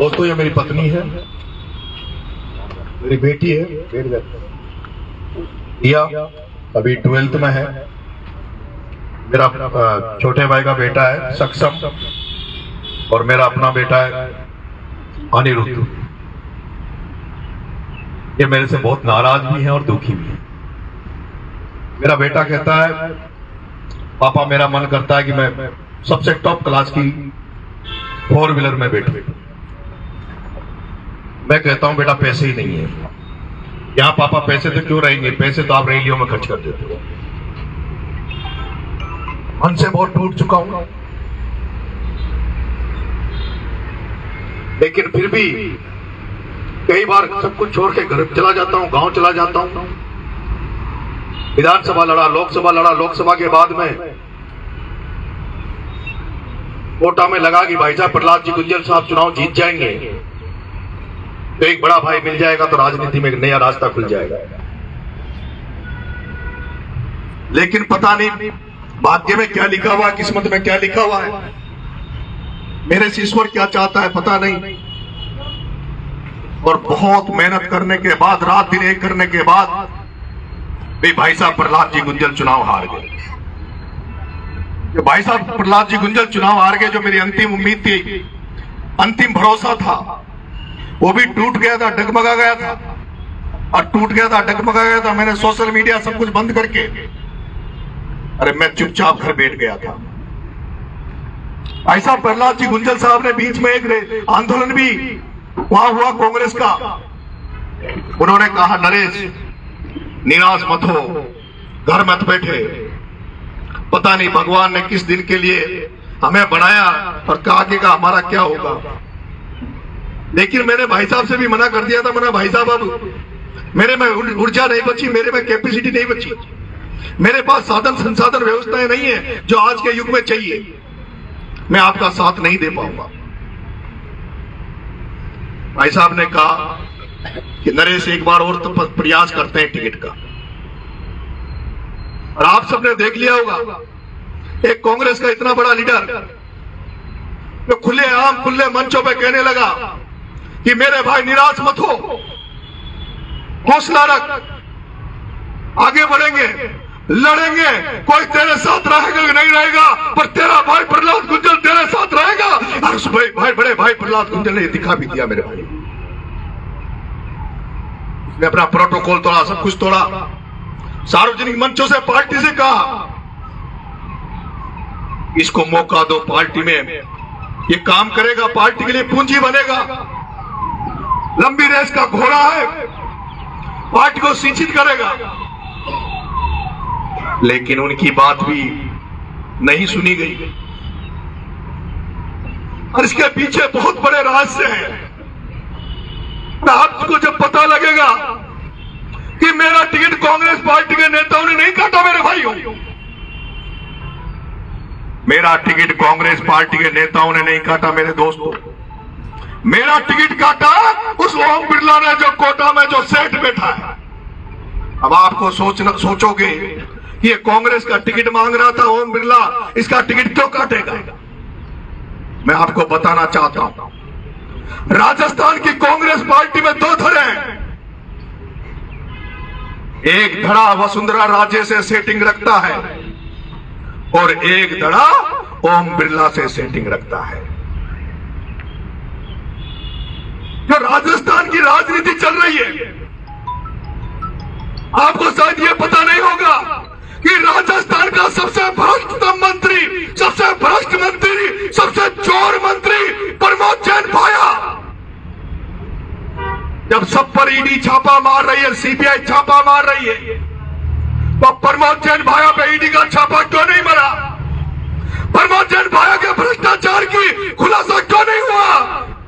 दोस्तों, ये मेरी पत्नी है, मेरी बेटी है दिया, अभी 12th में है। मेरा छोटे भाई का बेटा है सक्षम, और मेरा अपना बेटा है अनिरुद्ध। ये मेरे से बहुत नाराज भी है और दुखी भी है। मेरा बेटा कहता है, पापा मेरा मन करता है कि मैं सबसे टॉप क्लास की 4 व्हीलर में बैठूं। मैं कहता हूं बेटा पैसे ही नहीं है यहां। पापा पैसे तो क्यों रहेंगे, पैसे तो आप रैलियों में खर्च कर देते हो। मन से बहुत टूट चुका हूं, लेकिन फिर भी कई बार सब कुछ छोड़ के घर चला जाता हूं, गांव चला जाता हूं। विधानसभा लड़ा, लोकसभा लड़ा, लोकसभा के बाद में कोटा में लगा कि भाई साहब प्रहलाद जी गुंजल साहब चुनाव जीत जाएंगे तो एक बड़ा भाई मिल जाएगा, तो राजनीति में एक नया रास्ता खुल जाएगा। लेकिन पता नहीं भाग्य में क्या लिखा हुआ है, किस्मत में क्या लिखा हुआ है, मेरे से ईश्वर क्या चाहता है पता नहीं। और बहुत मेहनत करने के बाद, रात दिन एक करने के बाद भी भाई साहब प्रहलाद जी गुंजल चुनाव हार गए। जो भाई साहब प्रहलाद जी गुंजल चुनाव हार गए, जो मेरी अंतिम उम्मीद थी, अंतिम भरोसा था, वो भी टूट गया था, डगमगा गया था। और टूट गया था, डगमगा गया था। मैंने सोशल मीडिया सब कुछ बंद करके, अरे मैं चुपचाप घर बैठ गया था। भाई साहब प्रहलाद जी गुंजल साहब ने बीच में एक आंदोलन भी वहां हुआ कांग्रेस का। उन्होंने कहा नरेश निराश मत हो, घर मत बैठे। पता नहीं भगवान ने किस दिन के लिए हमें बनाया और आगे का हमारा क्या होगा। लेकिन मैंने भाई साहब से भी मना कर दिया था, मैंने भाई साहब अब मेरे में ऊर्जा नहीं बची, मेरे में कैपेसिटी नहीं बची, मेरे पास साधन संसाधन व्यवस्थाएं नहीं है जो आज के युग में चाहिए, मैं आपका साथ नहीं दे पाऊंगा। भाई साहब ने कहा कि नरेश एक बार और तो प्रयास करते हैं टिकट का। और आप सबने देख लिया होगा, एक कांग्रेस का इतना बड़ा लीडर जो खुले आम खुले मंचों पे कहने लगा कि मेरे भाई निराश मत हो, हौसला रख, आगे बढ़ेंगे, लड़ेंगे, कोई तेरे साथ रहेगा कि नहीं रहेगा, पर तेरा भाई प्रहलाद गुंजल तेरे साथ रहेगा। और उस भाई बड़े भाई प्रहलाद गुंजल ने दिखा भी दिया मेरे भाई। उसने अपना प्रोटोकॉल तोड़ा, सब कुछ तोड़ा, सार्वजनिक मंचों से पार्टी से कहा इसको मौका दो, पार्टी में ये काम करेगा, पार्टी के लिए पूंजी बनेगा, लंबी रेस का घोड़ा है, पार्टी को सिंचित करेगा। लेकिन उनकी बात भी नहीं सुनी गई। और इसके पीछे बहुत बड़े रहस्य हैं। आपको जब पता लगेगा कि मेरा टिकट कांग्रेस पार्टी के नेताओं ने नहीं काटा, मेरे भाइयों, मेरा टिकट कांग्रेस पार्टी के नेताओं ने नहीं काटा मेरे दोस्तों, मेरा टिकट काटा उस ओम बिरला ने जो कोटा में जो सेठ बैठा है। अब आपको सोचोगे कि ये कांग्रेस का टिकट मांग रहा था ओम बिरला, इसका टिकट क्यों काटेगा। मैं आपको बताना चाहता हूं, राजस्थान की कांग्रेस पार्टी में 2 धड़े हैं। एक धड़ा वसुंधरा राजे से सेटिंग रखता है और एक धड़ा ओम बिरला से सेटिंग रखता है। जो राजस्थान की राजनीति चल रही है, आपको शायद ये पता नहीं होगा कि राजस्थान का सबसे भ्रष्ट मंत्री, सबसे भ्रष्ट मंत्री, सबसे चोर मंत्री प्रमोद जैन भाया, जब सब पर ईडी छापा मार रही है, सीबीआई छापा मार रही है, तो प्रमोद जैन भाया पे ईडी का छापा क्यों नहीं मरा? प्रमोद जैन भाया के भ्रष्टाचार की खुलासा क्यों नहीं हुआ?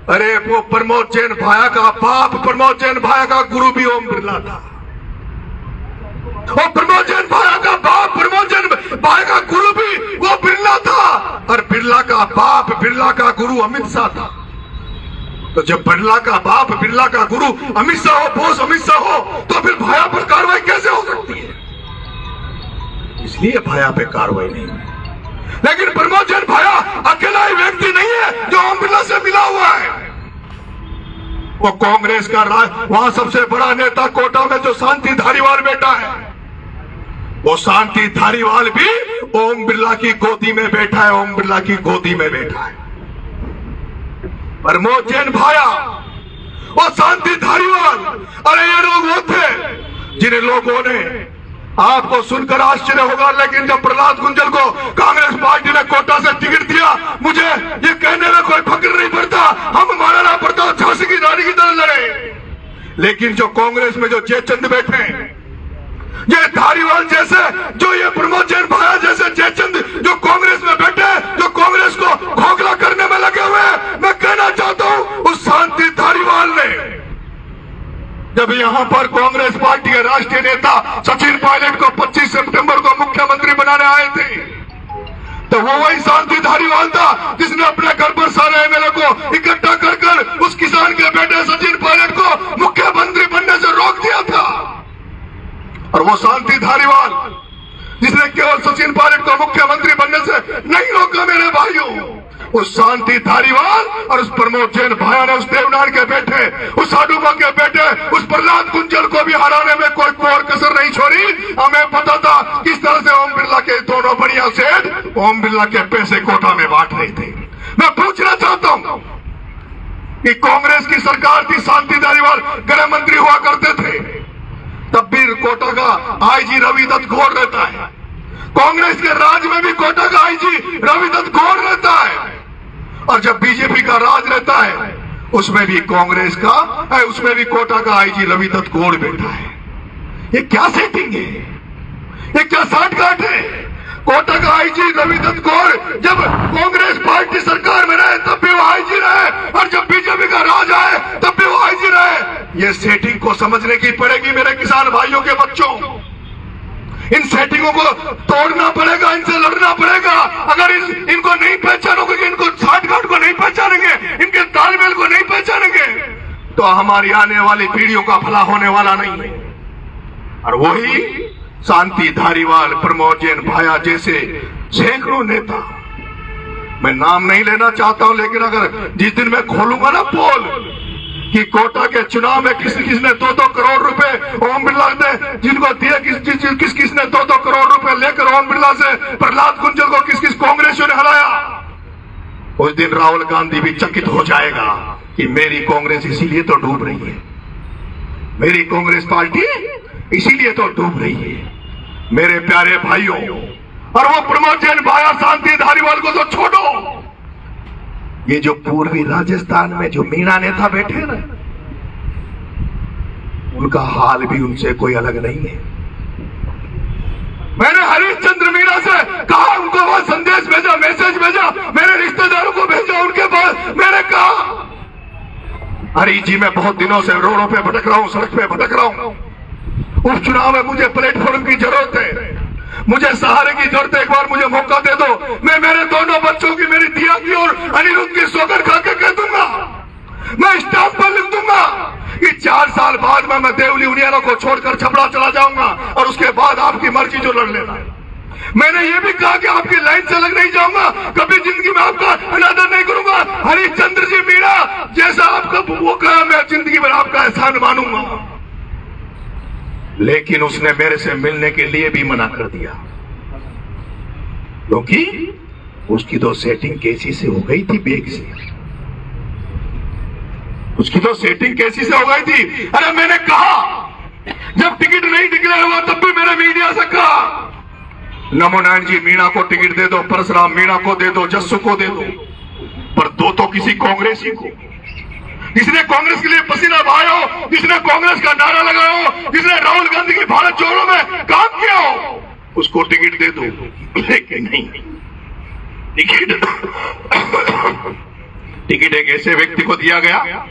अरे वो प्रमोद जैन भाया का बाप, प्रमोद जैन भाया का गुरु भी ओम बिरला था। और प्रमोद जैन भाया का बाप, प्रमोद जैन भाया का गुरु भी वो बिरला था। और बिरला का बाप, बिरला का गुरु अमित शाह था। तो जब बिरला का बाप, बिरला का गुरु अमित शाह हो, बोस अमित शाह हो, तो फिर भाया पर कार्रवाई कैसे हो सकती है? इसलिए भाया पे कार्रवाई नहीं है। लेकिन प्रमोद जैन भाया अकेला ही व्यक्ति नहीं है जो ओम बिरला से मिला हुआ है। वो कांग्रेस का वहां सबसे बड़ा नेता कोटा में जो शांति धारीवाल बैठा है, वो शांति धारीवाल भी ओम बिरला की गोदी में बैठा है, ओम बिरला की गोदी में बैठा है। प्रमोद जैन भाया और शांति धारीवाल, अरे ये लोग वो थे जिन लोगों ने, आपको सुनकर आश्चर्य होगा, लेकिन जब प्रहलाद गुंजल को कांग्रेस पार्टी ने कोटा से टिकट दिया, मुझे ये कहने में कोई फक्र नहीं पड़ता, हम महाराणा प्रताप झांसी की रानी की तरह लड़े। लेकिन जो कांग्रेस में जो जयचंद बैठे, ये धारीवाल जैसे, जो ये प्रमोद जैन भाया जैसे जयचंद जो कांग्रेस में बैठे, जो कांग्रेस को खोखला करने में लगे हुए, मैं कहना चाहता हूं उस शांति धारीवाल ने जब यहां पर कांग्रेस पार्टी के राष्ट्रीय नेता सचिन पायलट को 25 सितंबर को मुख्यमंत्री बनाने आए थे, तो वो वही शांति धारीवाल था जिसने अपने घर पर सारे एमएलए को इकट्ठा कर उस किसान के बेटे सचिन पायलट को मुख्यमंत्री बनने से रोक दिया था। और वो शांति धारीवाल जिसने केवल सचिन पायलट को मुख्यमंत्री बनने से नहीं रोका मेरे भाइयों, उस शांति धारीवाल और उस प्रमोद जैन भाया ने उस देवनार के बेटे, उस साडूबा के बेटे, उस प्रहलाद गुंजल को भी हराने में कोई कोर कसर नहीं छोड़ी। हमें पता था किस तरह से ओम बिरला के दोनों बढ़िया सेठ ओम बिरला के पैसे कोटा में बांट रहे थे। मैं पूछना चाहता हूं कि कांग्रेस की सरकार थी, शांति धारीवाल गृह मंत्री हुआ करते थे, तब भी कोटा का आईजी रवि दत्त गौर रहता है, कांग्रेस के राज में भी कोटा का आईजी रवि दत्त गौर रहता है, और जब बीजेपी का राज रहता है उसमें भी कांग्रेस का, उसमें भी कोटा का आईजी रवि दत्त गौर बैठा है। ये क्या सेटिंग है, ये क्या साठगांठ है? कोटा का आईजी रवि दत्त गौर जब कांग्रेस पार्टी सरकार में रहे तब भी वो आईजी रहे, और जब बीजेपी का राज आए तब भी वो आईजी रहे। ये सेटिंग को समझने की पड़ेगी मेरे किसान भाइयों के बच्चों। इन सेटिंगों को तोड़ना पड़ेगा, इनसे लड़ना पड़ेगा। अगर इनको नहीं पहचानोगे, इनको साठगांठ को नहीं पहचानेंगे, इनके तालमेल को नहीं पहचानेंगे, तो हमारी आने वाली पीढ़ियों का भला होने वाला नहीं है। और वही शांति धारीवाल, प्रमोद जैन भाया जैसे सैकड़ों नेता, मैं नाम नहीं लेना चाहता हूं, लेकिन अगर जिस दिन मैं खोलूंगा ना पोल कि कोटा के चुनाव में किस किसने 2-2 करोड़ रुपए ओम बिरला ने जिनको दिए, किस किसने 2-2 करोड़ रुपए लेकर ओम बिरला से प्रहलाद गुंजल को किस किस कांग्रेसियों ने हराया, उस दिन राहुल गांधी भी चकित हो जाएगा कि मेरी कांग्रेस इसीलिए तो डूब रही है, मेरी कांग्रेस पार्टी इसीलिए तो डूब रही है। मेरे प्यारे भाइयों, और वो प्रमोद जैन भाया शांति धारीवाल को तो छोड़ो, ये जो पूर्वी राजस्थान में जो मीणा नेता बैठे ना, उनका हाल भी उनसे कोई अलग नहीं है। मैंने हरिश्चंद्र मीणा से कहा, उनको वो संदेश भेजा, मैसेज भेजा, मेरे रिश्तेदारों को भेजा, उनके पास मैंने कहा, हरी जी मैं बहुत दिनों से रोडों पे भटक रहा हूं, सड़क पे भटक रहा हूं, उपचुनाव में मुझे प्लेटफॉर्म की जरूरत है, मुझे सहारे की जरूरत है, एक बार मुझे मौका दे दो, मैं मेरे दोनों बच्चों की, मेरी दिया की और अनिरुद्ध की सौगंध खाकर कह दूंगा, मैं स्टाम्प पर लिख दूंगा कि 4 साल बाद में मैं देवली उनियारा को छोड़कर छपड़ा चला जाऊंगा, और उसके बाद आपकी मर्जी जो लड़ लेना। मैंने ये भी कहा कि आपकी लाइन से अलग नहीं जाऊंगा, कभी जिंदगी में आपका अनादर नहीं करूंगा, हरिश्चंद्र जी मीणा जैसा आपका वो कहा, मैं जिंदगी में आपका एहसान मानूंगा। लेकिन उसने मेरे से मिलने के लिए भी मना कर दिया, क्योंकि उसकी तो सेटिंग कैसी से हो गई थी, बेग से, उसकी तो सेटिंग कैसी से हो गई थी। अरे मैंने कहा, जब टिकट नहीं डिक्लेयर हुआ तब भी मैंने मीडिया से कहा, नमो नारायण जी मीणा को टिकट दे दो, परशुराम मीणा को दे दो, जस्सू को दे दो, पर दो तो किसी कांग्रेसी को, जिसने कांग्रेस के लिए पसीना बहाया हो, जिसने कांग्रेस का नारा लगाया हो, जिसने राहुल गांधी की भारत जोड़ो में काम किया हो, उसको टिकट दे दो। लेकिन नहीं, टिकट एक ऐसे व्यक्ति को दिया गया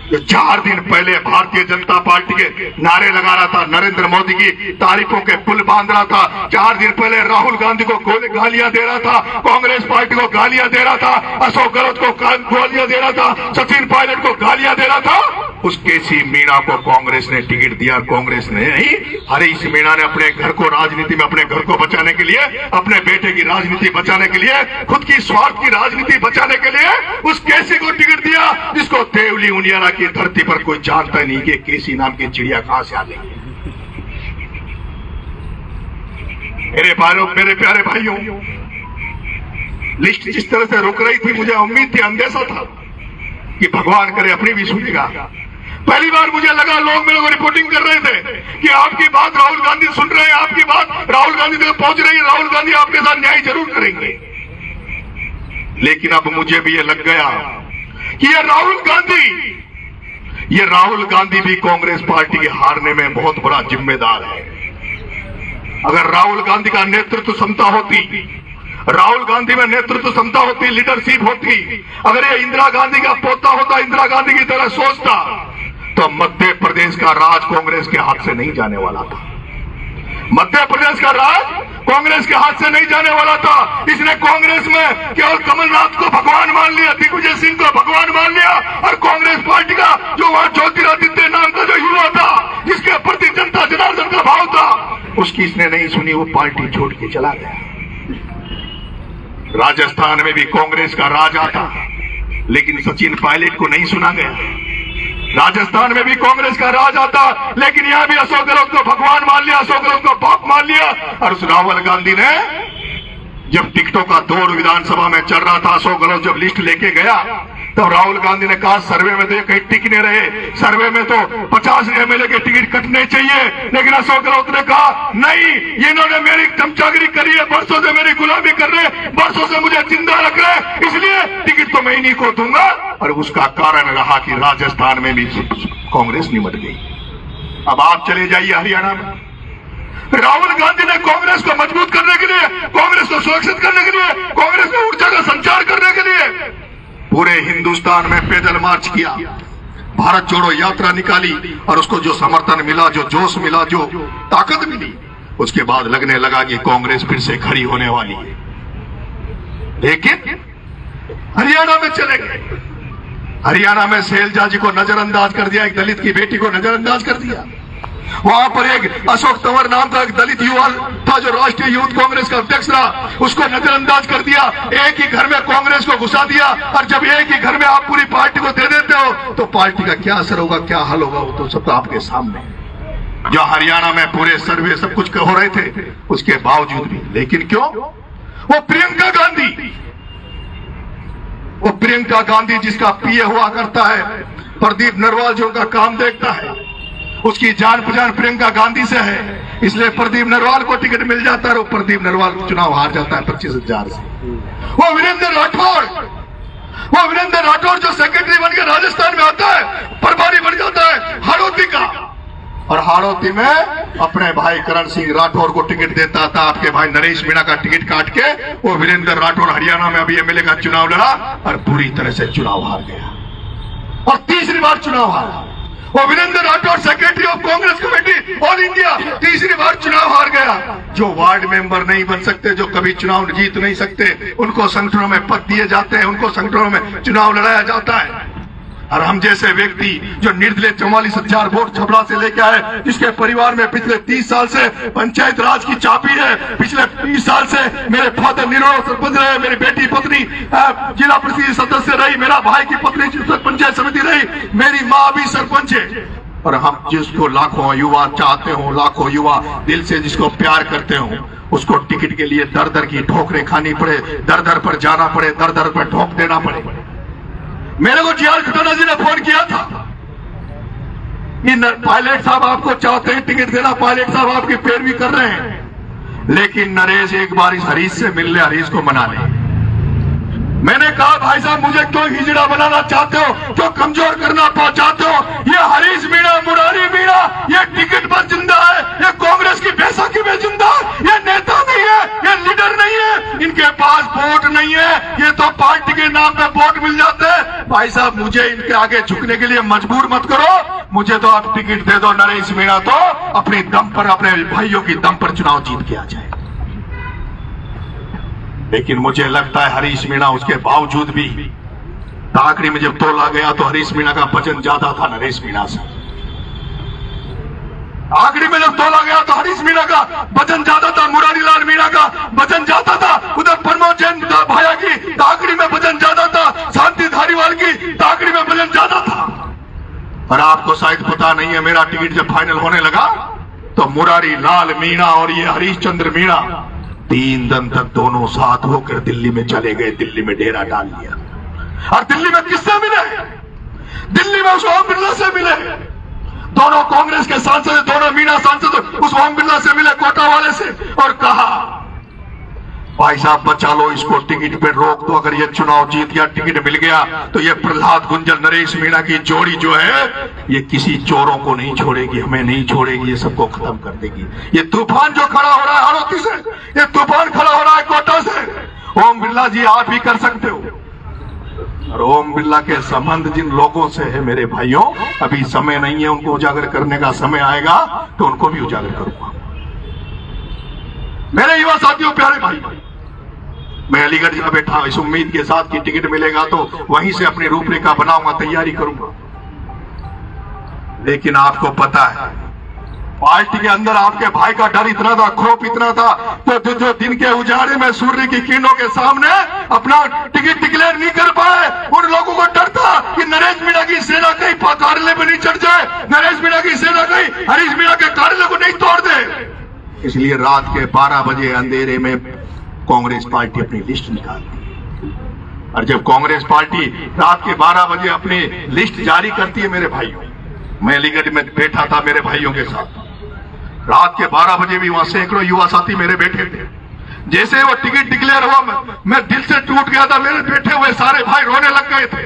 जो 4 दिन पहले भारतीय जनता पार्टी के नारे लगा रहा था, नरेंद्र मोदी की तारीफों के पुल बांध रहा था, 4 दिन पहले राहुल गांधी को गालियां दे रहा था, कांग्रेस पार्टी को गालियां दे रहा था, अशोक गहलोत को गालियां दे रहा था, सचिन पायलट को गालियां दे रहा था, उस केसी मीणा को कांग्रेस ने टिकट दिया। कांग्रेस ने नहीं, हरीश मीणा ने अपने घर को राजनीति में, अपने घर को बचाने के लिए, अपने बेटे की राजनीति बचाने के लिए, खुद की स्वार्थ की राजनीति बचाने के लिए उस केसी को टिकट दिया, जिसको तो देवली उनियारा की धरती पर कोई जानता नहीं कि केसी नाम की चिड़िया कहां से आ गई। मेरे प्यारे भाइयों, लिस्ट जिस तरह से रुक रही थी, मुझे उम्मीद थी, अंदेशा था कि भगवान करे अपनी भी सुनेगा। पहली बार मुझे लगा लोग मेरे को रिपोर्टिंग कर रहे थे कि आपकी बात राहुल गांधी सुन रहे हैं, आपकी बात राहुल गांधी तक पहुंच रही है, राहुल गांधी आपके साथ न्याय जरूर करेंगे। लेकिन अब मुझे भी ये लग गया कि ये राहुल गांधी भी कांग्रेस पार्टी के हारने में बहुत बड़ा जिम्मेदार है। अगर राहुल गांधी का नेतृत्व क्षमता होती, राहुल गांधी में नेतृत्व क्षमता होती, लीडरशिप होती, अगर ये इंदिरा गांधी का पोता होता, इंदिरा गांधी की तरह सोचता, तो मध्य प्रदेश का राज कांग्रेस के हाथ से नहीं जाने वाला था। मध्य प्रदेश का राज कांग्रेस के हाथ से नहीं जाने वाला था। इसने कांग्रेस में केवल कमलनाथ को भगवान मान लिया, दिग्विजय सिंह को भगवान मान लिया, और कांग्रेस पार्टी का जो वहां ज्योतिरादित्य नाम का जो युवा था, जिसके प्रति जनता जनार्दन का भाव था, उसकी इसने नहीं सुनी, वो पार्टी छोड़ के चला गया। राजस्थान में भी कांग्रेस का राज आता, लेकिन सचिन पायलट को नहीं सुना गया। राजस्थान में भी कांग्रेस का राज आता, लेकिन यहां भी अशोक गहलोत को भगवान मान लिया, अशोक गहलोत को बाप मान लिया। और उस राहुल गांधी ने जब टिकटों का दौर विधानसभा में चल रहा था, अशोक गहलोत जब लिस्ट लेके गया, तो राहुल गांधी ने कहा सर्वे में तो ये कहीं टिक नहीं रहे, सर्वे में तो 50 एमएलए के टिकट कटने चाहिए। लेकिन अशोक गहलोत ने कहा नहीं, ये इन्होंने मेरी चमचागिरी करी है, बरसों से मेरी गुलामी कर रहे, बरसों से मुझे जिंदा रख रहे, इसलिए टिकट तो मैं इन्हीं को दूंगा। और उसका कारण रहा कि राजस्थान में भी कांग्रेस निमट गई। अब आप चले जाइए हरियाणा में, राहुल गांधी ने कांग्रेस को मजबूत करने के लिए, कांग्रेस को सुरक्षित करने के लिए, कांग्रेस में ऊर्जा का संचार करने के लिए पूरे हिंदुस्तान में पैदल मार्च किया, भारत जोड़ो यात्रा निकाली, और उसको जो समर्थन मिला, जो जोश मिला, जो ताकत मिली, उसके बाद लगने लगा कि कांग्रेस फिर से खड़ी होने वाली है। लेकिन हरियाणा में चले गए, हरियाणा में शैलजा जी को नजरअंदाज कर दिया, एक दलित की बेटी को नजरअंदाज कर दिया। वहां पर एक अशोक तंवर नाम का एक दलित युवा था जो राष्ट्रीय यूथ कांग्रेस का अध्यक्ष रहा, उसको नजरअंदाज कर दिया। एक ही घर में कांग्रेस को घुसा दिया, और जब एक ही घर में आप पूरी पार्टी को दे देते हो, तो पार्टी का क्या असर होगा, क्या हल होगा, वो तो सब आपके सामने। जो हरियाणा में पूरे सर्वे सब कुछ हो रहे थे, उसके बावजूद भी, लेकिन क्यों? वो प्रियंका गांधी जिसका पीए हुआ करता है, प्रदीप नरवाल जो उनका काम देखता है, उसकी जान पहचान प्रियंका गांधी से है, इसलिए प्रदीप नरवाल को टिकट मिल जाता है, और प्रदीप नरवाल चुनाव हार जाता है 25,000 से। वो वीरेंद्र राठौर जो सेक्रेटरी बन के राजस्थान में आता है, प्रभारी बन जाता है हाड़ौती का, और हाड़ौती में अपने भाई करण सिंह राठौर को टिकट देता था, आपके भाई नरेश मीणा का टिकट काट के वो वीरेंद्र राठौर हरियाणा में अभी एमएलए का चुनाव लड़ा, और पूरी तरह से चुनाव हार गया, और तीसरी बार चुनाव हारा। वो Virendra Rathore secretary of Congress committee all India, तीसरी बार चुनाव हार गया। जो वार्ड मेंबर नहीं बन सकते, जो कभी चुनाव जीत नहीं सकते, उनको संगठनों में पद दिए जाते हैं, उनको संगठनों में चुनाव लड़ाया जाता है। और हम जैसे व्यक्ति जो निर्दलीय 44,000 वोट छपरा से लेके आए, जिसके परिवार में पिछले 30 साल से पंचायत राज की चाबी है, पिछले 20 साल से मेरे फादर निर्णय सरपंच रहे, मेरी बेटी पत्नी जिला परिषद सदस्य रही, मेरा भाई की पत्नी पंचायत समिति रही, मेरी माँ भी सरपंच है। और हम जिसको लाखों युवा चाहते हो, लाखों युवा दिल से जिसको प्यार करते हो, उसको टिकट के लिए दर दर की ठोकरें खानी पड़े, दर दर पर जाना पड़े, दर दर पर ठोक देना पड़े। मेरे को जी.आर. खट्टाना जी ने फोन किया था कि पायलट साहब आपको चाहते हैं टिकट देना, पायलट साहब आपकी पैरवी कर रहे हैं, लेकिन नरेश एक बार इस हरीश से मिल ले, हरीश को मना ले। मैंने कहा भाई साहब मुझे क्यों हिजड़ा बनाना चाहते हो, क्यों कमजोर करना चाहते हो? ये हरीश मीणा, मुरारी मीणा, ये टिकट पर जिंदा है, ये कांग्रेस की बैसाखी में जिंदा, ये नेता नहीं है, ये लीडर नहीं है, इनके पास वोट नहीं है, ये तो पार्टी के नाम पे वोट मिल जाते हैं। भाई साहब मुझे इनके आगे झुकने के लिए मजबूर मत करो, मुझे तो आप टिकट दे दो नरेश मीणा, तो अपने दम पर, अपने भाइयों की दम पर चुनाव जीत के आ जाए। लेकिन मुझे लगता है हरीश मीणा उसके बावजूद भी, आखिरी में जब तोला गया तो हरीश मीणा का वजन ज्यादा था नरेश मीणा से। आखिरी में जब तोला गया तो हरीश मीणा का वजन ज्यादा था, मुरारी लाल मीणा का वजन ज्यादा था, उधर प्रमोद जैन भाया की आखिरी में वजन ज्यादा था, शांति धारीवाल की आखिरी में वजन ज्यादा और आपको शायद पता नहीं है, मेरा टिकट जब फाइनल होने लगा तो मुरारी लाल मीणा और ये हरीश चंद्र मीणा 3 दिन तक दोनों साथ होकर दिल्ली में चले गए, दिल्ली में डेरा डाल लिया। और दिल्ली में किससे मिले? दिल्ली में उस ओम बिरला से मिले। दोनों कांग्रेस के सांसद, दोनों मीणा सांसद उस ओम बिरला से मिले, कोटा वाले से, और कहा भाई साहब बचा लो इसको, टिकट पे रोक दो, अगर ये चुनाव जीत गया, टिकट मिल गया तो ये प्रहलाद गुंजल नरेश मीणा की जोड़ी जो है ये किसी चोरों को नहीं छोड़ेगी, हमें नहीं छोड़ेगी, ये सबको खत्म कर देगी। ये तूफान जो खड़ा हो रहा है हाड़ौती से, ये तूफान खड़ा हो रहा है कोटा से, ओम बिरला जी आप ही कर सकते हो। और ओम बिरला के संबंध जिन लोगों से है मेरे भाइयों, अभी समय नहीं है, उनको उजागर करने का समय आएगा तो उनको भी उजागर करूंगा। मेरे युवा साथियों, प्यारे भाई, मैं अलीगढ़ जा बैठा इस उम्मीद के साथ कि टिकट मिलेगा तो वहीं से अपनी रूपरेखा बनाऊंगा, तैयारी करूंगा। लेकिन आपको पता है पार्टी के अंदर आपके भाई का डर इतना था, खौफ इतना था, तो जो दिन के उजाड़े में सूर्य की किरणों के सामने अपना टिकट डिक्लेयर नहीं कर पाए, उन लोगों को डर था कि नरेश मीणा की सेना कहीं कार्यालय में नहीं चढ़ जाए, नरेश मीणा की सेना कहीं हरीश मीणा के कार्यालय को नहीं तोड़ दे। इसलिए रात के 12 बजे अंधेरे में कांग्रेस पार्टी अपनी लिस्ट निकालती है। और जब कांग्रेस पार्टी रात के 12 बजे अपनी लिस्ट जारी करती है मेरे भाइयों, मैं अलीगढ़ में बैठा था मेरे भाइयों के साथ, रात के 12 बजे भी वहां सैकड़ों युवा साथी मेरे बैठे थे। जैसे वो टिकट डिक्लेयर हुआ मैं दिल से टूट गया था, मेरे बैठे हुए सारे भाई रोने लग गए थे,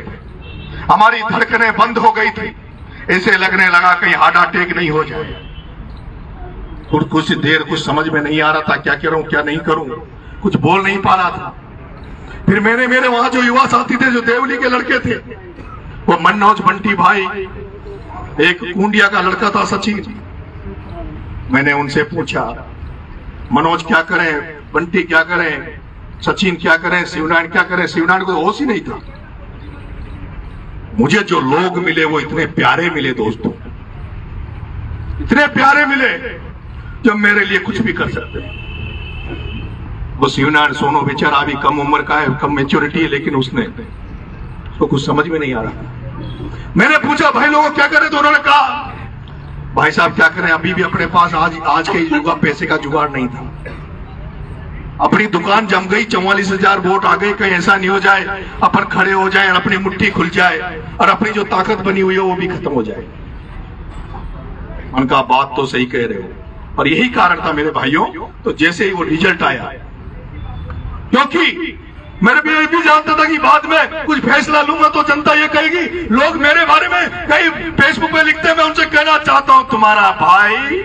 हमारी धड़कनें बंद हो गई थी, ऐसे लगने लगा कहीं हार्ट अटैक नहीं हो जाए। और कुछ देर कुछ समझ में नहीं आ रहा था, क्या करूं क्या नहीं करूं, कुछ बोल नहीं पा रहा था। फिर मेरे वहां जो युवा साथी थे, जो देवली के लड़के थे, वो मनोज बंटी भाई, एक कुंडिया का लड़का था सचिन, मैंने उनसे पूछा मनोज क्या करें, बंटी क्या करें, सचिन क्या करें, शिवनारायण क्या करें। शिवनारायण को होश ही नहीं था। मुझे जो लोग मिले वो इतने प्यारे मिले दोस्तों, इतने प्यारे मिले जो मेरे लिए कुछ भी कर सकते हैं। वो शिवनारायण सोनो बेचारा अभी कम उम्र का है, कम मैच्योरिटी है, लेकिन उसको कुछ समझ में नहीं आ रहा। मैंने पूछा भाई लोगों क्या करें, तो उन्होंने कहा भाई साहब क्या करें, अभी भी अपने पास आज के युग पैसे का जुगाड़ नहीं था, अपनी दुकान जम गई, 44,000 वोट आ गए, कहीं ऐसा नहीं हो जाए अपन खड़े हो जाए और अपनी मुट्ठी खुल जाए और अपनी जो ताकत बनी हुई है वो भी खत्म हो जाए। उनका बात तो सही कह रहे हो, और यही कारण था मेरे भाइयों। तो जैसे ही वो रिजल्ट आया, क्योंकि मैं भी जानता था कि बाद में कुछ फैसला लूंगा तो जनता ये कहेगी, लोग मेरे बारे में कई फेसबुक पे लिखते हैं, मैं उनसे कहना चाहता हूं तुम्हारा भाई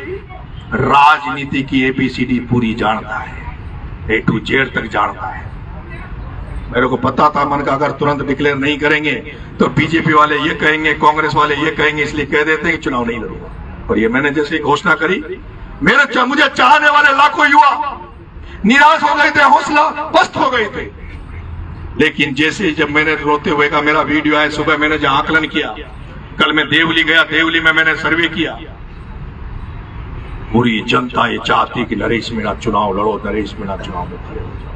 राजनीति की ABCD पूरी जानता है, A to Z तक जानता है। मेरे को पता था, मन का अगर तुरंत डिक्लेयर नहीं करेंगे तो बीजेपी वाले ये कहेंगे, कांग्रेस वाले ये कहेंगे, इसलिए कह देते हैं कि चुनाव नहीं लड़ूंगा। और ये मैंने जैसे घोषणा करी, मुझे चाहने वाले लाखों युवा निराश हो गए थे, हौसला पस्त हो गए थे। लेकिन जैसे जब मैंने रोते हुए का मेरा वीडियो आया, सुबह मैंने जहां आकलन किया, कल मैं देवली गया, देवली में मैंने सर्वे किया, पूरी जनता ये चाहती कि नरेश मीणा चुनाव लड़ो, नरेश मीणा चुनाव में खड़े हो जाओ,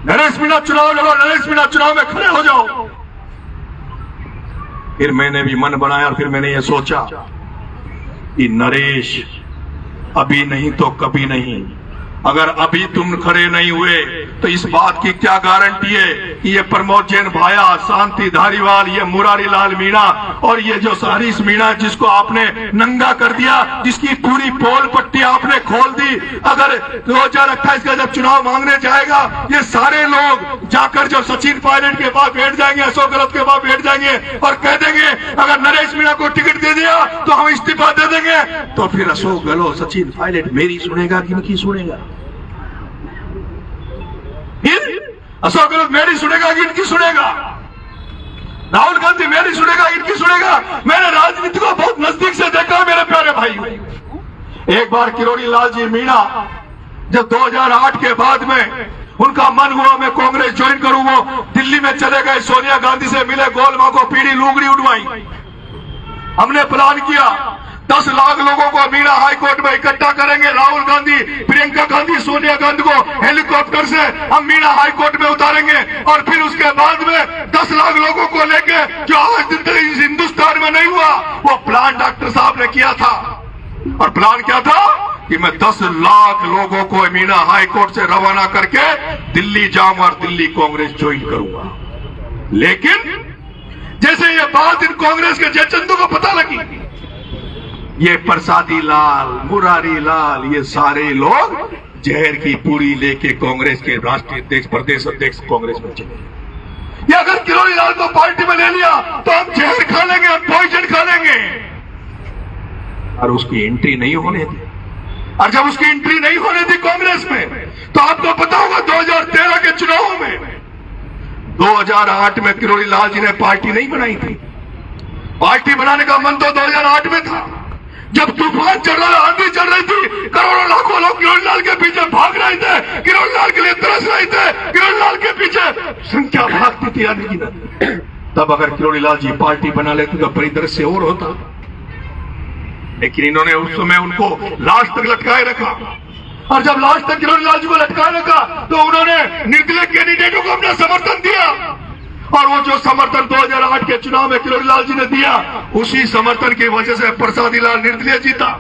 नरेश मीणा चुनाव लड़ो, नरेश मीणा चुनाव में खड़े हो जाओ। फिर मैंने भी मन बनाया और फिर मैंने ये सोचा कि नरेश अभी नहीं तो कभी नहीं, अगर अभी तुम खड़े नहीं हुए तो इस बात की क्या गारंटी है कि ये प्रमोद जैन भाया, शांति धारीवाल, ये मुरारी लाल मीणा और ये जो हरीश मीणा जिसको आपने नंगा कर दिया, जिसकी पूरी पोल पट्टी आपने खोल दी, अगर 2028 का जब चुनाव मांगने जाएगा, ये सारे लोग जाकर जो सचिन पायलट के पास बैठ जाएंगे, अशोक गहलोत के पास बैठ जाएंगे और कह देंगे अगर नरेश मीणा को टिकट दे दिया तो हम इस्तीफा दे देंगे। तो फिर अशोक गहलोत, सचिन पायलट मेरी सुनेगा कि इनकी सुनेगा? अशोक गहलोत मेरी सुनेगा कि इनकी सुनेगा? राहुल गांधी मेरी सुनेगा इनकी सुनेगा? मैंने राजनीति को बहुत नजदीक से देखा मेरे प्यारे भाई। एक बार किरोड़ी लाल जी मीणा जब 2008 के बाद में उनका मन हुआ मैं कांग्रेस ज्वाइन करूं, वो दिल्ली में चले गए, सोनिया गांधी से मिले, गोलमा को पीढ़ी लुगड़ी उड़वाई। हमने प्लान किया 10 लाख लोगों को मीणा हाईकोर्ट में इकट्ठा करेंगे, राहुल गांधी, प्रियंका गांधी, सोनिया गांधी को हेलीकॉप्टर से हम मीणा हाईकोर्ट में उतारेंगे और फिर उसके बाद में 10 लाख लोगों को लेके, जो आज इस हिंदुस्तान में नहीं और प्लान क्या था कि मैं 10 लाख लोगों को मीना हाई कोर्ट से रवाना करके दिल्ली जाऊंगा और दिल्ली कांग्रेस ज्वाइन करूंगा। लेकिन जैसे ये बात इन कांग्रेस के जयचंदू को पता लगी, ये प्रसादी लाल, मुरारी लाल, ये सारे लोग जहर की पूरी लेके कांग्रेस के राष्ट्रीय अध्यक्ष, प्रदेश अध्यक्ष कांग्रेस में चले। ये अगर किरोड़ी लाल को पार्टी में ले लिया तो हम जहर खा लेंगे, हम पॉइजन खा लेंगे। और उसकी एंट्री नहीं होने दी। और जब उसकी एंट्री नहीं होने दी कांग्रेस में, तो आपको पता होगा 2013 के चुनावों में, 2008 में किरोड़ी लाल जी ने पार्टी नहीं बनाई थी। पार्टी बनाने का मन तो 2008 में था, जब तूफान चल रहा, आंधी चल रही थी, करोड़ों लाखों लोग किरोड़ी लाल के पीछे भाग रहे थे, किरोड़ी लाल के लिए तरस रहे थे, किरोड़ी लाल के पीछे संख्या भागती थी आने की। तब अगर किरोड़ी लाल जी पार्टी बना लेते तो परिदृश्य और होता। लेकिन इन्होंने उस समय उनको लास्ट तक लटकाए रखा, और जब लास्ट तक किरोड़ी लाल जी को लटकाए रखा तो उन्होंने निर्दलीय कैंडिडेटों को अपना समर्थन दिया। और वो जो समर्थन 2008 के चुनाव में किरोड़ी लाल जी ने दिया, उसी समर्थन की वजह से प्रसादी लाल निर्दलीय जीता।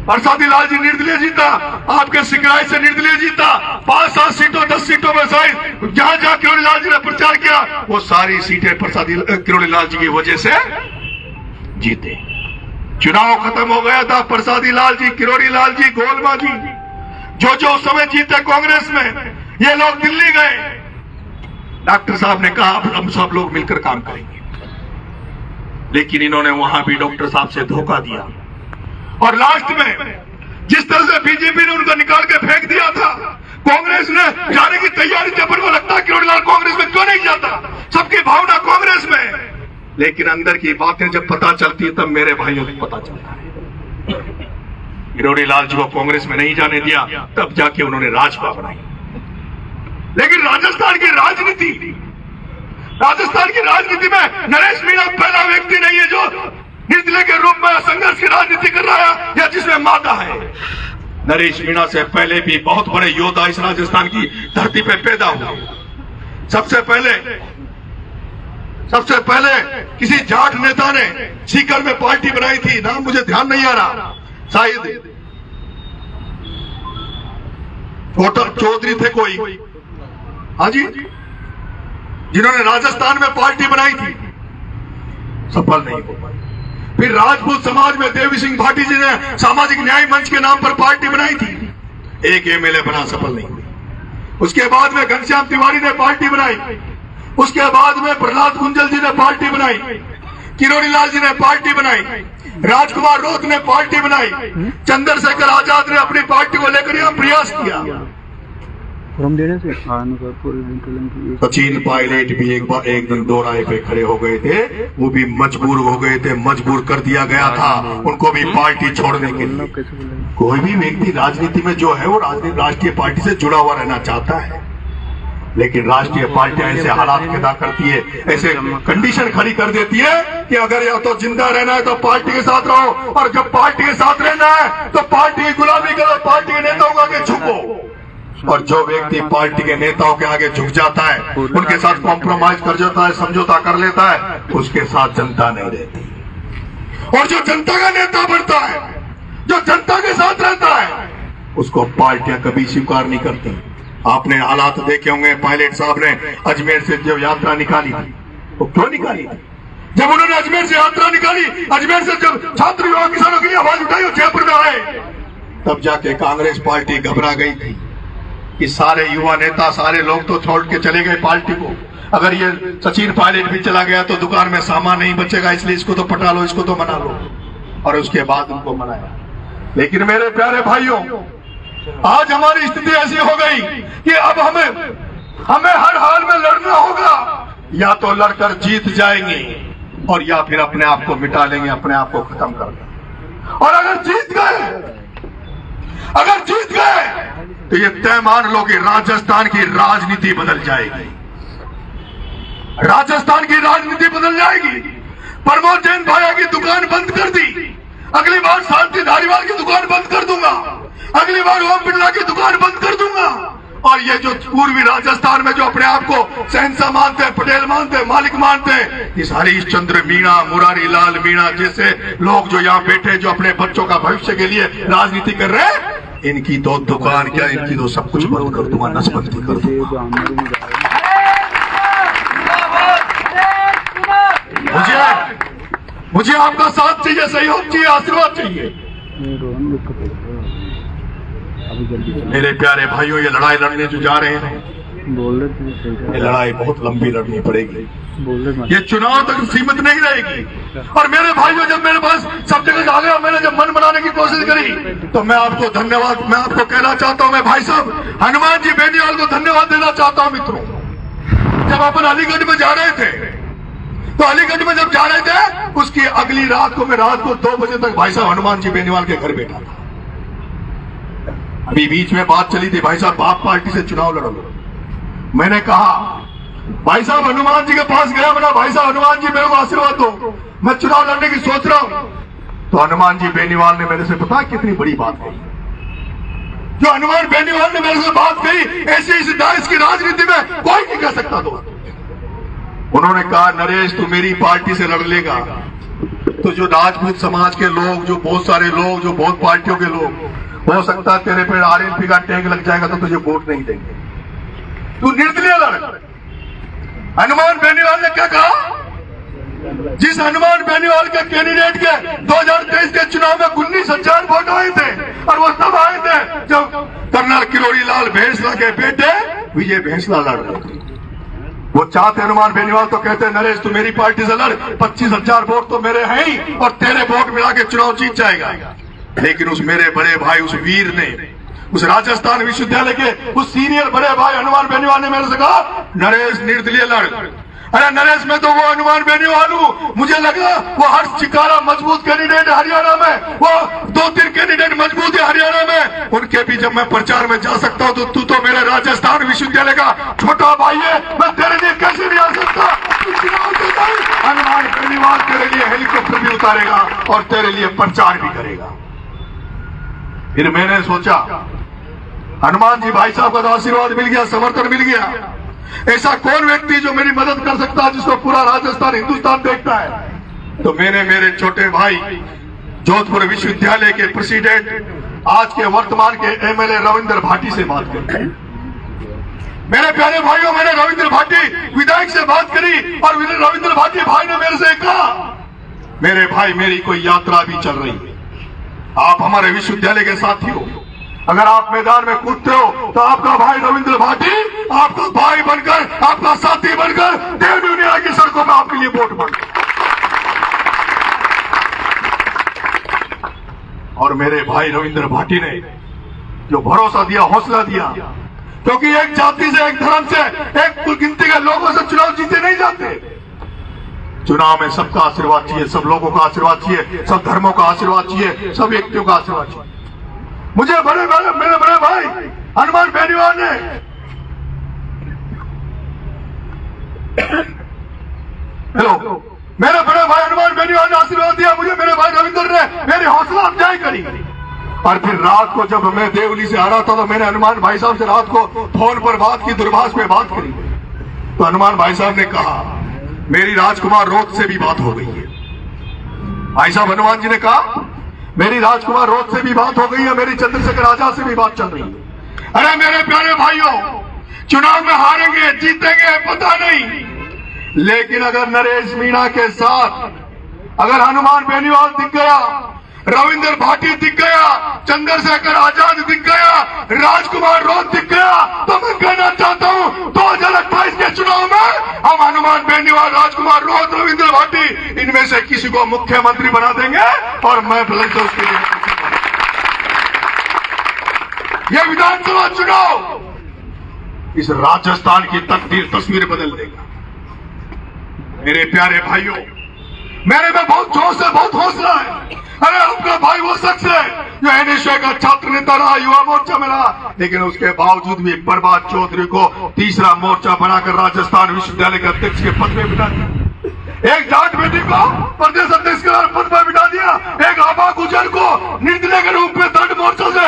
प्रसादी लाल जी निर्दलीय जीता, आपके सिकराई से निर्दलीय जीता। 5-7 सीटों 10 सीटों में शायद जहां जहां किरोड़ी लाल जी ने प्रचार किया, वो सारी सीटें किरोड़ी लाल जी की वजह से जीते। चुनाव खत्म हो गया था, प्रसादी लाल जी, किरोड़ी लाल जी, गोलमा जी, जो उस समय जीते कांग्रेस में, ये लोग दिल्ली गए। डॉक्टर साहब ने कहा हम सब लोग मिलकर काम करेंगे, लेकिन इन्होंने वहां भी डॉक्टर साहब से धोखा दिया। और लास्ट में जिस तरह से बीजेपी ने उनको निकाल के फेंक दिया था, कांग्रेस ने जाने की तैयारी थी। अपन को लगता है किरोड़ी लाल कांग्रेस में क्यों नहीं जाता, सबकी भावना कांग्रेस में। लेकिन अंदर की बातें जब पता चलती है तब मेरे भाइयों को पता चलता है। किरोड़ी लाल जी को कांग्रेस में नहीं जाने दिया, तब जाके उन्होंने राजपा बनाई। लेकिन राजस्थान की राजनीति में नरेश मीणा पहला व्यक्ति नहीं है जो निर्दलीय के रूप में संघर्ष की राजनीति कर रहा है या जिसमें मादा है। नरेश मीणा से पहले भी बहुत बड़े योद्धा इस राजस्थान की धरती पे पैदा हुए। सबसे पहले किसी जाट नेता ने सीकर में पार्टी बनाई थी, नाम मुझे ध्यान नहीं आ रहा, शायद छोटा चौधरी थे कोई, हाँ जी, जिन्होंने राजस्थान में पार्टी बनाई थी, सफल नहीं हो पाई। फिर राजपूत समाज में देवी सिंह भाटी जी ने सामाजिक न्याय मंच के नाम पर पार्टी बनाई थी, एक एमएलए बना, सफल नहीं हुई। उसके बाद में घनश्याम तिवारी ने पार्टी बनाई, उसके बाद में प्रहलाद गुंजल जी ने पार्टी बनाई, किरोड़ी लाल जी ने पार्टी बनाई, राजकुमार रोत ने पार्टी बनाई, चंद्रशेखर आजाद ने अपनी पार्टी को लेकर यहां प्रयास किया। सचिन पायलट भी एक दिन दो राय पे खड़े हो गए थे, वो भी मजबूर हो गए थे, मजबूर कर दिया गया था उनको भी पार्टी छोड़ने के लिए। कोई भी व्यक्ति राजनीति में जो है वो राष्ट्रीय पार्टी से जुड़ा हुआ रहना चाहता है, लेकिन राष्ट्रीय पार्टियां ऐसे हालात पैदा करती है, ऐसे कंडीशन खड़ी कर देती है कि अगर या तो जिंदा रहना है तो पार्टी के साथ रहो, और जब पार्टी के साथ रहना है तो पार्टी की गुलामी करो, पार्टी के नेताओं के आगे झुको। और जो व्यक्ति पार्टी के नेताओं के आगे झुक जाता है, उनके साथ कॉम्प्रोमाइज कर जाता है, समझौता कर लेता है, उसके साथ जनता नहीं रहती। और जो जनता का नेता बनता है, जो जनता के साथ रहता है, उसको पार्टियां कभी स्वीकार नहीं करती। आपने हालात देखे होंगे, पायलट साहब ने अजमेर से जो यात्रा निकाली थी, वो क्यों निकाली थी? जब उन्होंने अजमेर से यात्रा निकाली, अजमेर से जब छात्र युवा किसानों के लिए आवाज उठाई और जयपुर में आए, तब जाके कांग्रेस पार्टी घबरा गई थी कि सारे युवा नेता, सारे लोग तो छोड़ के चले गए पार्टी को। अगर ये सचिन पायलट भी चला गया तो दुकान में सामान नहीं बचेगा, इसलिए इसको तो पटा लो, इसको तो मना लो। और उसके बाद उनको मनाया। लेकिन मेरे प्यारे भाइयों, आज हमारी स्थिति ऐसी हो गई कि अब हमें हर हाल में लड़ना होगा, या तो लड़कर जीत जाएंगे और या फिर अपने आप को मिटा लेंगे, अपने आप को खत्म कर देंगे। और अगर जीत गए तो ये तय मान लो कि राजस्थान की राजनीति बदल जाएगी। राजस्थान की राजनीति बदल जाएगी। प्रमोद जैन भाया की दुकान बंद कर दी, अगली बार शांति धारीवाल की दुकान बंद कर दूंगा, अगली बार ओम बिरला की दुकान बंद कर दूंगा। और ये जो पूर्वी राजस्थान में जो अपने आप को शहंशाह मानते हैं, पटेल मानते हैं, मालिक मानते हैं, इस हरीश चंद्र मीणा, मुरारी लाल मीणा जैसे लोग जो यहाँ बैठे, जो अपने बच्चों का भविष्य के लिए राजनीति कर रहे हैं, इनकी तो दुकान क्या, इनकी तो सब कुछ बंद कर दूंगा, नसबंदी कर दूंगा। मुझे आपका साथ चाहिए, सहयोग चाहिए, आशीर्वाद चाहिए। मेरे प्यारे भाइयों, ये लड़ाई लड़ने जो जा रहे हैं, ये लड़ाई बहुत लंबी लड़नी पड़ेगी। ये चुनाव तक सीमित नहीं रहेगी। और मेरे भाइयों, जब मेरे पास सब जगह आ गया, मैंने जब मन बनाने की कोशिश करी, तो मैं आपको धन्यवाद, मैं आपको कहना चाहता हूं, मैं भाई साहब हनुमान जी बेनीवाल को धन्यवाद देना चाहता हूं। मित्रों, जब अपन अलीगढ़ में जा रहे थे, तो अलीगढ़ में जब जा रहे थे, उसकी अगली रात को मैं रात को 2 बजे तक भाई साहब हनुमान जी बेनीवाल के घर बैठा था। अभी बीच में बात चली थी, भाई साहब बाप पार्टी से चुनाव लड़ो। मैंने कहा भाई साहब हनुमान जी के पास गया, मैंने भाई साहब हनुमान जी मेरे को आशीर्वाद दो, मैं चुनाव लड़ने की सोच रहा हूं। तो हनुमान जी बेनीवाल ने मेरे से पता कितनी बड़ी बात कही। जो हनुमान बेनीवाल ने मेरे से बात कही, ऐसी इस देश की राजनीति में कोई नहीं कह सकता। तो उन्होंने कहा, नरेश तू मेरी पार्टी से लड़ लेगा तो जो राजपूत समाज के लोग, जो बहुत सारे लोग, जो बहुत पार्टियों के लोग, हो सकता है तेरे पे आरएलपी का टैग लग जाएगा तो तुझे वोट नहीं देंगे, तू निर्दलीय लड़। हनुमान बेनीवाल ने क्या कहा? जिस हनुमान बेनीवाल के कैंडिडेट के 2023 के चुनाव में 19,000 वोट आए थे, और वो तब आए थे जब कर्नल किरोड़ी लाल भैंसला के बेटे विजय भैंसला लड़ रहे थे। वो चाहते हनुमान बेनीवाल तो कहते नरेश तू मेरी पार्टी से लड़, 25,000 वोट तो मेरे हैं ही, और तेरे वोट मिला के चुनाव जीत जाएगा। लेकिन उस मेरे बड़े भाई, उस वीर ने, उस राजस्थान विश्वविद्यालय के उस सीनियर बड़े भाई हनुमान बेनीवाल ने मेरे से कहा, नरेश निर्दलीय लड़। अरे नरेश, मैं तो वो हनुमान बेनीवाल हूँ, मुझे लगा वो हर्ष चिकारा मजबूत कैंडिडेट है हरियाणा में, वो 2-3 कैंडिडेट मजबूत है हरियाणा में, उनके भी जब मैं प्रचार में जा सकता हूँ, तो तू तो मेरे राजस्थान विश्वविद्यालय का छोटा भाई है, मैं तेरे लिए कैसे नहीं आ सकता? हनुमान बेनीवाल तेरे लिए हेलीकॉप्टर भी उतारेगा और तेरे लिए प्रचार भी करेगा। फिर मैंने सोचा, हनुमान जी भाई साहब का तो आशीर्वाद मिल गया, समर्थन मिल गया, ऐसा कौन व्यक्ति जो मेरी मदद कर सकता है, जिसको पूरा राजस्थान हिंदुस्तान देखता है? तो मैंने मेरे छोटे भाई जोधपुर विश्वविद्यालय के प्रेसिडेंट, आज के वर्तमान के एमएलए रविंद्र भाटी से बात करी। मेरे प्यारे भाइयों, मैंने रविंद्र भाटी विधायक से बात करी, और रविंद्र भाटी भाई ने मेरे से कहा, मेरे भाई मेरी कोई यात्रा भी चल रही है, आप हमारे विश्वविद्यालय के साथी हो, अगर आप मैदान में कूदते हो तो आपका भाई रविंद्र भाटी आपका भाई बनकर, आपका साथी बनकर देव दुनिया की सड़कों में आपके लिए वोट मांगे। और मेरे भाई रविंद्र भाटी ने जो भरोसा दिया, हौसला दिया, क्योंकि एक जाति से, एक धर्म से, एक कुल गिनती के लोगों से चुनाव जीते नहीं जाते। चुनाव में सबका आशीर्वाद चाहिए, सब लोगों का आशीर्वाद चाहिए, सब धर्मों का आशीर्वाद चाहिए, सब व्यक्तियों का आशीर्वाद चाहिए। मुझे मेरे बड़े भाई हनुमान बेनीवाल ने मेरे बड़े भाई हनुमान बेनीवाल ने आशीर्वाद दिया मुझे, मेरे भाई रविंद्र ने मेरी हौसला अफजाई करी। और फिर रात को जब मैं देवली से आ रहा था, तो मैंने हनुमान भाई साहब से रात को फोन पर बात की, दूरभाष पे बात करी। तो हनुमान भाई साहब ने कहा, मेरी राजकुमार रोत से भी बात हो गई है। भाई साहब हनुमान जी ने कहा, मेरी राजकुमार रोत से भी बात हो गई है, मेरी चंद्रशेखर आजाद से भी बात चल रही है। अरे मेरे प्यारे भाइयों, चुनाव में हारेंगे जीतेंगे पता नहीं, लेकिन अगर नरेश मीणा के साथ अगर हनुमान बेनीवाल दिख गया, रविंद्र भाटी दिख गया, चंद्रशेखर आजाद दिख गया, राजकुमार रोत दिख गया, तो मैं कहना चाहता हूं 2028 के चुनाव में हम हनुमान बेनीवाल, राजकुमार रोत, रविंद्र भाटी, इनमें से किसी को मुख्यमंत्री बना देंगे, और मैं भले तो उसके लिए यह विधानसभा चुनाव इस राजस्थान की तस्वीर बदल देगा। मेरे प्यारे भाइयों, मेरे में बहुत जोश है, बहुत हौसला है। अरे आपका भाई वो शख्स है जो एनएसए का छात्र नेता रहा, युवा मोर्चा में रहा, लेकिन उसके बावजूद भी प्रभात चौधरी को तीसरा मोर्चा बनाकर राजस्थान विश्वविद्यालय के अध्यक्ष के पद में बिठा दिया। एक जाट बेटी को प्रदेश अध्यक्ष के पद पर बिठा दिया, एक आबा गुजर को निर्दलीय के रूप में दंड मोर्चा से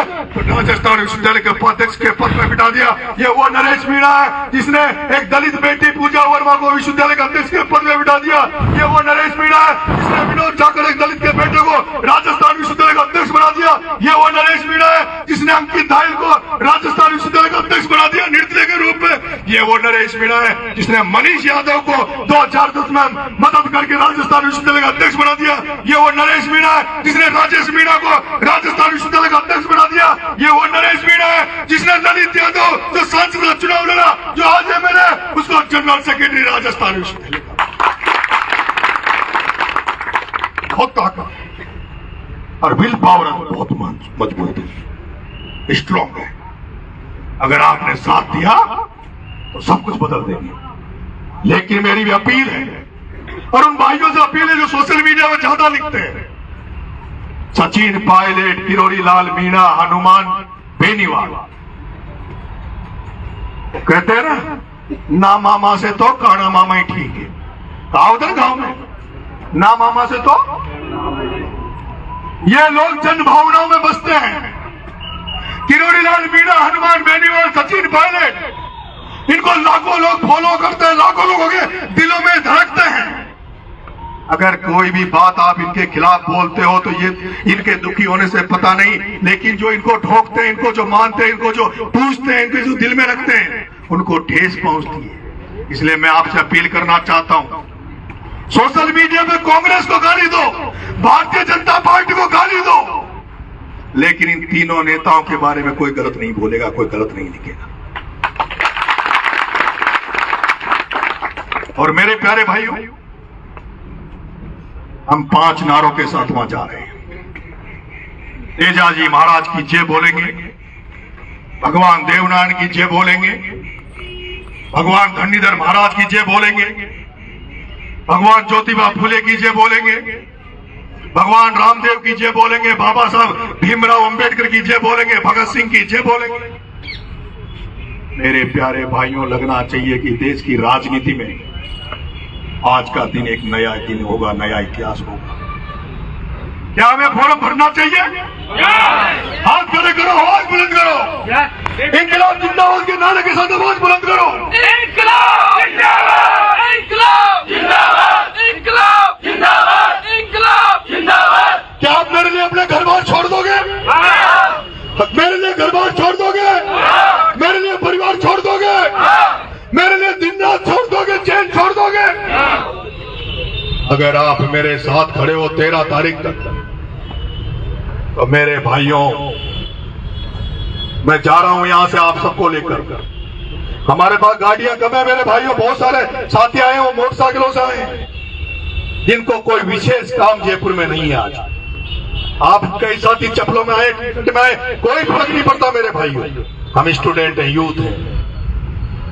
राजस्थान विश्वविद्यालय के उपाध्यक्ष के पद पर बिठा दिया। ये वो नरेश मीणा है जिसने एक दलित बेटी पूजा वर्मा को विश्वविद्यालय के अध्यक्ष के पद पर बिठा दिया। ये वो नरेश मीणा है जिसने विनोद जाकर एक दलित के बेटे को राजस्थान विश्वविद्यालय का अध्यक्ष बना दिया। ये वो नरेश मीणा है जिसने अंकित धाइल को राजस्थान विश्वविद्यालय का अध्यक्ष बना दिया निर्दलीय के रूप में। ये वो नरेश मीणा है जिसने मनीष यादव को 2010 में मदद करके राजस्थान विश्वविद्यालय का अध्यक्ष बना दिया। ये वो नरेश मीणा है जिसने राजेश मीणा को राजस्थान विश्वविद्यालय का अध्यक्ष बना दिया। ये वो नरेश मीणा है जिसने ललित यादव जो सांसद का चुनाव लड़ा, जो आज एमएलए, उसको जनरल सेक्रेटरी राजस्थान विश्वविद्यालय का। बहुत ताकत और विल पावर बहुत मजबूत है, स्ट्रॉन्ग है। अगर आपने साथ दिया तो सब कुछ बदल देंगे। लेकिन मेरी भी अपील है और उन भाइयों से अपील है जो सोशल मीडिया में ज्यादा लिखते हैं, सचिन पायलट, किरोड़ी लाल मीणा, हनुमान बेनीवाल, वो कहते हैं ना मामा से तो काना मामा ही ठीक है। कहा उधर गांव में ना मामा से तो। ये लोग जन भावनाओं में बसते हैं। किरोड़ी लाल मीणा, हनुमान बेनीवाल, सचिन पायलट, इनको लाखों लोग फॉलो करते हैं, लाखों लोगों के दिलों में धड़कते हैं। अगर कोई भी बात आप इनके खिलाफ बोलते हो तो ये इनके दुखी होने से पता नहीं, लेकिन जो इनको ठोकते हैं, इनको जो मानते हैं, इनको जो पूछते हैं, इनको जो दिल में रखते हैं, उनको ठेस पहुंचती है। इसलिए मैं आपसे अपील करना चाहता हूं, सोशल मीडिया पे कांग्रेस को गाली दो, भारतीय जनता पार्टी को गाली दो, लेकिन इन तीनों नेताओं के बारे में कोई गलत नहीं बोलेगा, कोई गलत नहीं लिखेगा। और मेरे प्यारे भाइयों, हम 5 नारों के साथ वहां जा रहे हैं। तेजाजी महाराज की जय बोलेंगे, भगवान देवनारायण की जय बोलेंगे, भगवान धन्नीधर महाराज की जय बोलेंगे, भगवान ज्योतिबा फुले की जय बोलेंगे, भगवान रामदेव की जय बोलेंगे, बाबा साहब भीमराव अंबेडकर की जय बोलेंगे, भगत सिंह की जय बोलेंगे। मेरे प्यारे भाइयों, लगना चाहिए कि देश की राजनीति में आज का दिन एक नया दिन होगा, नया इतिहास होगा। क्या हमें फॉर्म भरना चाहिए? हाथ खड़े करो, आवाज बुलंद करो, इंकलाब जिंदाबाद के नारे के साथ आवाज बुलंद करो। इंकलाब जिंदाबाद, इंकलाब जिंदाबाद, इंकलाब जिंदाबाद, इंकलाब जिंदाबाद। क्या आप मेरे लिए अपने घर बार छोड़ दोगे? मेरे लिए घर बार छोड़ दोगे? मेरे लिए परिवार छोड़ दोगे? मेरे लिए दिन रात छोड़ दोगे, चैन छोड़ दोगे? अगर आप मेरे साथ खड़े हो 13 तारीख तक, तो मेरे भाइयों, मैं जा रहा हूं यहां से आप सबको लेकर। हमारे पास गाड़ियां कम है मेरे भाइयों, बहुत सारे साथी आए हो मोटरसाइकिलों से आए, जिनको कोई विशेष काम जयपुर में नहीं है। आज आप कई साथी चप्पलों में आए, कोई फर्क नहीं पड़ता मेरे भाइयों। हम स्टूडेंट हैं, यूथ हैं।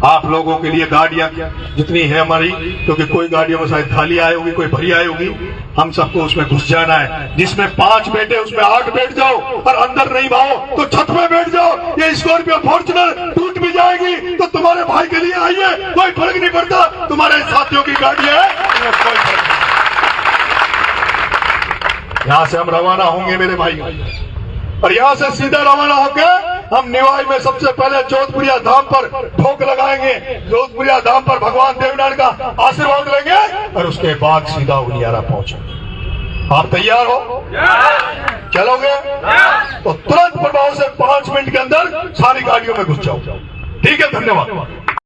आप लोगों के लिए गाड़ियां जितनी है हमारी, क्योंकि कोई गाड़ियों में शायद खाली आई होगी, कोई भरी आई होगी, हम सबको उसमें घुस जाना है। जिसमें 5 बैठे उसमें 8 बैठ जाओ, और अंदर नहीं भाओ तो छत में बैठ जाओ। ये स्कॉर्पियो फॉर्च्यूनर टूट भी जाएगी तो तुम्हारे भाई के लिए आइए, कोई फर्क नहीं पड़ता। तुम्हारे साथियों की गाड़ी है, कोई फर्क नहीं। यहां से हम रवाना होंगे मेरे भाई, और यहां से सीधा रवाना होकर हम निवाई में सबसे पहले जोधपुरिया धाम पर ठोक लगाएंगे। जोधपुरिया धाम पर भगवान देवनारायण का आशीर्वाद लेंगे और उसके बाद सीधा उलियारा पहुंचेंगे। आप तैयार हो? चलोगे? तो तुरंत प्रभाव से 5 मिनट के अंदर सारी गाड़ियों में घुस जाओ। ठीक है, धन्यवाद।